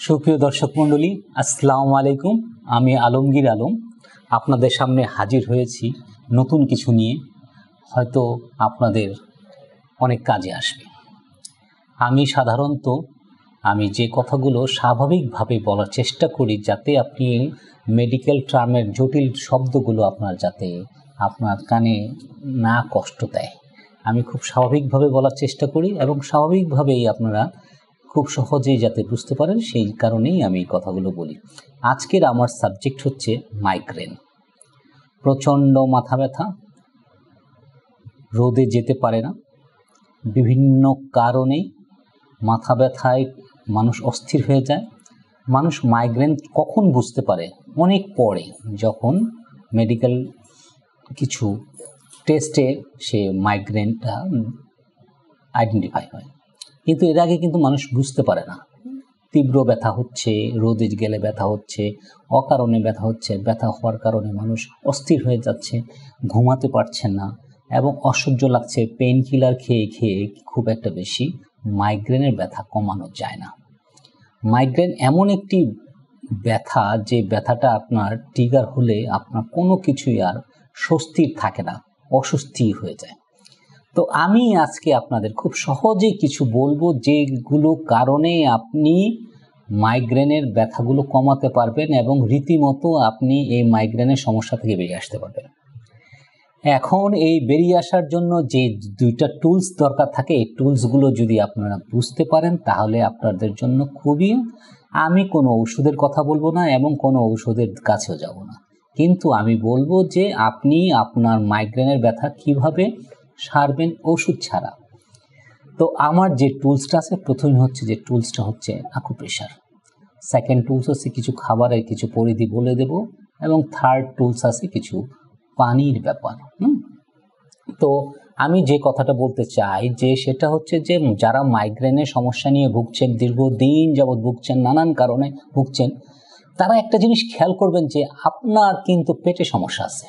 সুপ্রিয় দর্শক মণ্ডলী, আসসালামু আলাইকুম। আমি আলমগীর আলম আপনাদের সামনে হাজির হয়েছি নতুন কিছু নিয়ে, হয়তো আপনাদের অনেক কাজে আসবে। আমি যে কথাগুলো স্বাভাবিকভাবে বলার চেষ্টা করি, যাতে আপনি মেডিকেল টার্মের জটিল শব্দগুলো আপনার কানে না কষ্ট দেয়। আমি খুব স্বাভাবিকভাবে বলার চেষ্টা করি এবং স্বাভাবিকভাবেই আপনারা খুব সহজেই যাতে বুঝতে পারেন, সেই কারণেই আমি এই কথাগুলো বলি। আজকের আমার সাবজেক্ট হচ্ছে মাইগ্রেন। প্রচণ্ড মাথা ব্যথা, রোদে যেতে পারে না, বিভিন্ন কারণে মাথা ব্যথায় মানুষ অস্থির হয়ে যায়। মানুষ মাইগ্রেন কখন বুঝতে পারে? অনেক পরে, যখন মেডিকেল কিছু টেস্টে সে মাইগ্রেনটা আইডেন্টিফাই হয়। কিন্তু এর আগে কিন্তু মানুষ বুঝতে পারে না। তীব্র ব্যথা হচ্ছে, রোদে গেলে ব্যথা হচ্ছে, অকারণে ব্যথা হচ্ছে, ব্যথা হওয়ার কারণে মানুষ অস্থির হয়ে যাচ্ছে, ঘুমাতে পারছে না এবং অসহ্য লাগছে। পেইন কিলার খেয়ে খেয়ে খুব একটা বেশি মাইগ্রেনের ব্যথা কমানো যায় না। মাইগ্রেন এমন একটি ব্যথা, যে ব্যথাটা আপনার ট্রিগার হলে আপনার কোনো কিছুই আর স্বস্তির থাকে না, অস্বস্তি হয়ে যায়। তো আমি আজকে আপনাদের খুব সহজেই কিছু বলবো, যেগুলো কারণে আপনি মাইগ্রেনের ব্যথাগুলো কমাতে পারবেন এবং রীতিমতো আপনি এই মাইগ্রেনের সমস্যা থেকে বেরিয়ে আসতে পারবেন। এখন এই বেরিয়ে আসার জন্য যে দুইটা টুলস দরকার থাকে, এই টুলসগুলো যদি আপনারা বুঝতে পারেন, তাহলে আপনাদের জন্য খুবই, আমি কোনো ঔষধের কথা বলবো না এবং কোনো ঔষধের কাছেও যাব না, কিন্তু আমি বলবো যে আপনি আপনার মাইগ্রেনের ব্যথা কিভাবে সারবেন ওষুধ ছাড়া। তো আমার যে টুলসটা আছে, প্রথমে যে টুলসটা হচ্ছে আকুপ্রেশার। সেকেন্ড টুলস আছে কিছু খাবারের কিছু পরিধি বলে দেব, এবং থার্ড টুলস আছে কিছু পানির ব্যাপার। তো আমি যে কথাটা বলতে চাই, যে সেটা হচ্ছে যে যারা মাইগ্রেনের সমস্যা নিয়ে ভুগছেন, দীর্ঘদিন যাবৎ ভুগছেন, নানান কারণে ভুগছেন, তারা একটা জিনিস খেয়াল করবেন যে আপনার কিন্তু পেটে সমস্যা আছে।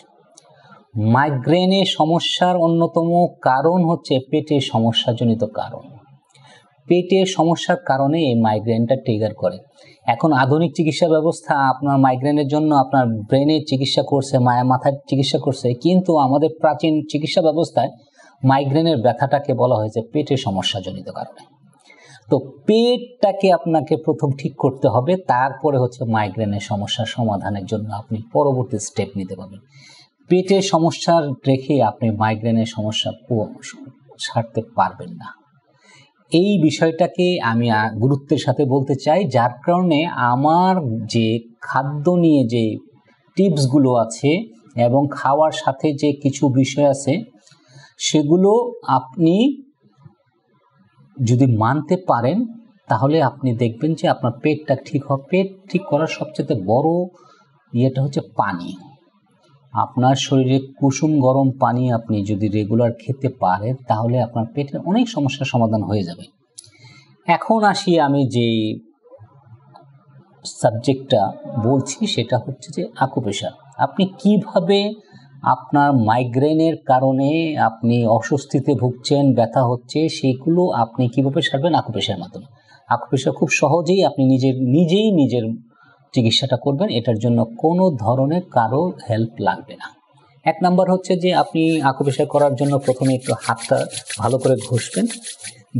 মাইগ্রেনের সমস্যার অন্যতম কারণ হচ্ছে পেটের সমস্যাজনিত কারণ। পেটের সমস্যার কারণে এই মাইগ্রেনটা ট্রিগার করে। এখন আধুনিক চিকিৎসা ব্যবস্থা আপনার মাইগ্রেনের জন্য আপনার ব্রেনের চিকিৎসা করছে, মাথার চিকিৎসা করছে, কিন্তু আমাদের প্রাচীন চিকিৎসা ব্যবস্থায় মাইগ্রেনের ব্যথাটাকে বলা হয়েছে পেটের সমস্যাজনিত কারণে। তো পেটটাকে আপনাকে প্রথম ঠিক করতে হবে, তারপরে মাইগ্রেনের সমস্যার সমাধানের জন্য আপনি পরবর্তী স্টেপ নিতে পারবেন। পেটের সমস্যা রেখে আপনি মাইগ্রেনের সমস্যা সারতে পারবেন না। এই বিষয়টাকে আমি গুরুত্বের সাথে বলতে চাই, যার কারণে আমার যে খাদ্য নিয়ে যে টিপসগুলো আছে এবং খাওয়ার সাথে যে কিছু বিষয় আছে, সেগুলো আপনি যদি মানতে পারেন, তাহলে আপনি দেখবেন যে আপনার পেটটা ঠিক হবে। পেট ঠিক করার সবচেয়ে বড় ইয়েটা হচ্ছে পানি। আপনার শরীরে কুসুম গরম পানি আপনি যদি রেগুলার খেতে পারেন, তাহলে আপনার পেটের অনেক সমস্যার সমাধান হয়ে যাবে। এখন আসি, আমি যে সাবজেক্টটা বলছি সেটা হচ্ছে যে আকুপ্রেশার। আপনি কিভাবে আপনার মাইগ্রেনের কারণে আপনি অস্বস্তিতে ভুগছেন, ব্যথা হচ্ছে, সেগুলো আপনি কিভাবে সারবেন আকুপ্রেশারের মাধ্যমে। আকুপ্রেশার খুব সহজেই আপনি নিজের চিকিৎসাটা করবেন। এটার জন্য কোনো ধরনের কারো হেল্প লাগবে না। এক নাম্বার হচ্ছে যে আপনি আকুপ্রেশার করার জন্য প্রথমে একটু হাতটা ভালো করে ঘষবেন।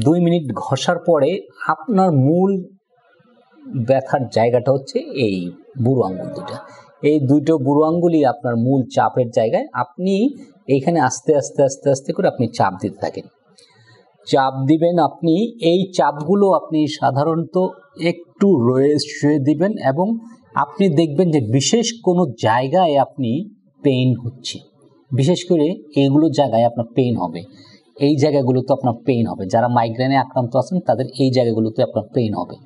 2 মিনিট ঘষার পরে আপনার মূল ব্যথার জায়গাটা হচ্ছে এই বুড়ো আঙ্গুল দুটা। এই দুটো বুড়ো আঙ্গুলই আপনার মূল চাপের জায়গায়। আপনি এইখানে আস্তে আস্তে আস্তে আস্তে করে আপনি চাপ দিতে থাকেন। চাপ দিবেন, আপনি এই চাপগুলো আপনি সাধারণত একটু শুয়ে দিবেন, এবং আপনি দেখবেন যে বিশেষ কোনো জায়গায় আপনি পেইন হচ্ছে, বিশেষ করে এইগুলো জায়গায় আপনার পেইন হবে। এই জায়গাগুলোতে আপনার পেইন হবে। যারা মাইগ্রেনে আক্রান্ত আছেন তাদের এই জায়গাগুলোতে আপনার পেইন হবে।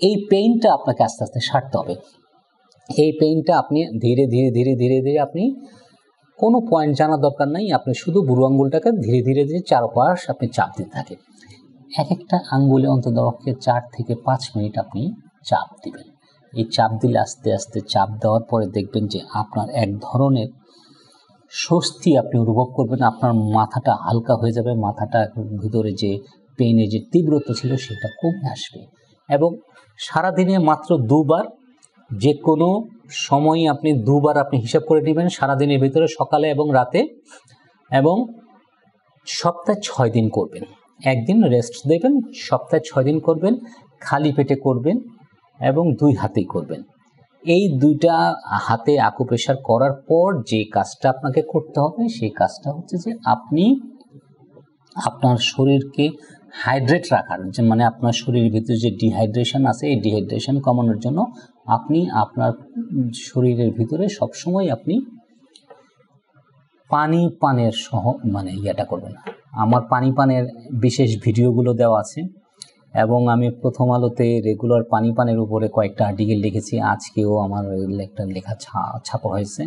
এই পেইনটা আপনাকে আস্তে আস্তে সারতে হবে। এই পেইনটা আপনি ধীরে ধীরে ধীরে ধীরে ধীরে, আপনি কোনো পয়েন্ট জানার দরকার নাই, আপনি শুধু বুড়ো আঙ্গুলটাকে ধীরে ধীরে ধীরে চারপাশ আপনি চাপ দিতে থাকেন। এক একটা আঙ্গুলে অন্ততপক্ষে 4 থেকে 5 মিনিট আপনি চাপ দিবেন। এই চাপ দিলে আস্তে আস্তে চাপ দেওয়ার পরে দেখবেন যে আপনার এক ধরনের স্বস্তি আপনি অনুভব করবেন। আপনার মাথাটা হালকা হয়ে যাবে, মাথাটা ভিতরে যে পেইনের যে তীব্রতা ছিল সেটা কমে আসবে, এবং সারাদিনে মাত্র দুবার, যে কোনো সময় আপনি দুবার আপনি হিসাব করে নেবেন সারাদিনের ভিতরে, সকালে এবং রাতে, এবং সপ্তাহে 6 দিন করবেন। একদিন রেস্ট দেবেন, সপ্তাহে 6 দিন করবেন, খালি পেটে করবেন এবং 2 হাতেই করবেন। এই 2টা হাতে আকুপ্রেশার করার পর যে কাজটা আপনাকে করতে হবে সেই কাজটা হচ্ছে যে আপনি আপনার শরীরকে হাইড্রেট রাখার, যে মানে আপনার শরীরের ভিতরে যে ডিহাইড্রেশন আছে এই ডিহাইড্রেশন কমানোর জন্য আপনি আপনার শরীরের ভিতরে সবসময় আপনি পানি পানের মানে ইয়েটা করবেন। আমার পানি পানের বিশেষ ভিডিওগুলো দেওয়া আছে এবং আমি প্রথম আলোতে রেগুলার পানি পানের উপরে কয়েকটা আর্টিকেল লিখেছি। আজকেও আমার একটা লেখা ছাপা হয়েছে।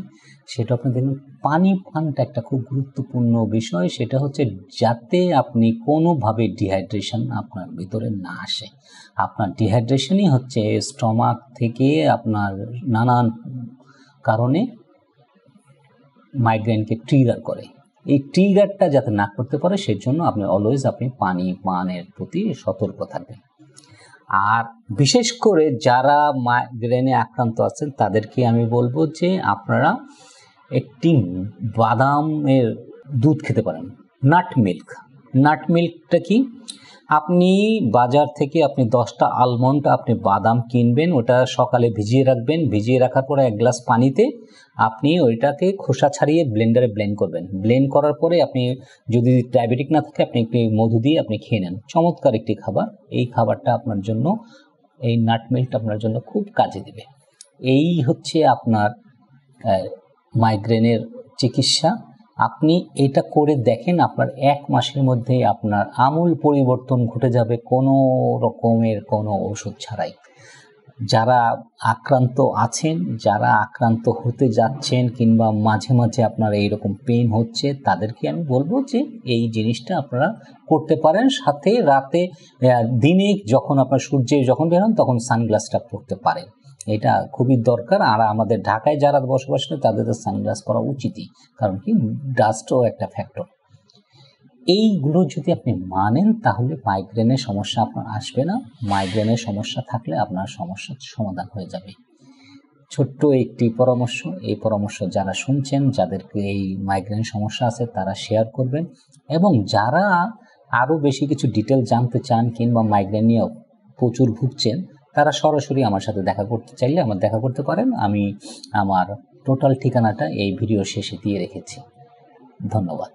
সেটা আপনি দেখুন, পানি পানটা একটা খুব গুরুত্বপূর্ণ বিষয়। সেটা হচ্ছে যাতে আপনি কোনোভাবে ডিহাইড্রেশন আপনার ভিতরে না আসে। আপনার ডিহাইড্রেশনই হচ্ছে স্টমাক থেকে আপনার নানান কারণে মাইগ্রেনকে ট্রিগার করে। এই ট্রিগারটা যাতে না করতে পারে সেই জন্য আপনি অলওয়েজ আপনি পানি পানের প্রতি সতর্ক থাকবেন। আর বিশেষ করে যারা মাইগ্রেনে আক্রান্ত আছেন তাদেরকে আমি বলবো যে আপনারা একটি বাদামের দুধ খেতে পারেন, নাট মিল্ক। নাট মিল্কটা কি, আপনি বাজার থেকে আপনি 10টা আলমন্ড আপনি বাদাম কিনবেন, ওটা সকালে ভিজিয়ে রাখবেন। ভিজিয়ে রাখার পরে 1 গ্লাস পানিতে আপনি ওইটাকে খোসা ছাড়িয়ে ব্লেন্ডারে ব্লেন্ড করবেন। ব্লেন্ড করার পরে আপনি যদি ডায়াবেটিক না থাকে আপনি একটি মধু দিয়ে আপনি খেয়ে নেন। চমৎকার একটি খাবার। এই খাবারটা আপনার জন্য, এই নাট মিল্কটা আপনার জন্য খুব কাজে দেবে। এই হচ্ছে আপনার মাইগ্রেনের চিকিৎসা। আপনি এটা করে দেখেন, আপনার 1 মাসের মধ্যে আপনার আমূল পরিবর্তন ঘটে যাবে কোনো রকমের কোনো ওষুধ ছাড়াই। যারা আক্রান্ত আছেন, যারা আক্রান্ত হতে যাচ্ছেন কিংবা মাঝে মাঝে আপনার এইরকম পেইন হচ্ছে, তাদেরকে আমি বলবো যে এই জিনিসটা আপনারা করতে পারেন। সাথে রাতে দিনে যখন আপনার সূর্যে যখন বেরোন তখন সানগ্লাসটা পরতে পারেন, এটা খুবই দরকার। আর আমাদের ঢাকায় যারা বসবাস করে তাদের তো সানগ্লাস করা উচিতই, কারণ কি ডাস্টও একটা ফ্যাক্টর। এইগুলো যদি আপনি মানেন তাহলে মাইগ্রেনের সমস্যা আপনার আসবে না। মাইগ্রেনের সমস্যা থাকলে আপনার সমস্যার সমাধান হয়ে যাবে। ছোট্ট একটি পরামর্শ, এই পরামর্শ যারা শুনছেন, যাদেরকে এই মাইগ্রেন সমস্যা আছে তারা শেয়ার করবেন, এবং যারা আরও বেশি কিছু ডিটেল জানতে চান কিংবা মাইগ্রেন নিয়ে প্রচুর ভুগছেন তারা সরাসরি আমার সাথে দেখা করতে চাইলে আমার দেখা করতে পারেন। আমি আমার টোটাল ঠিকানাটা এই ভিডিও শেষে দিয়ে রেখেছি। ধন্যবাদ।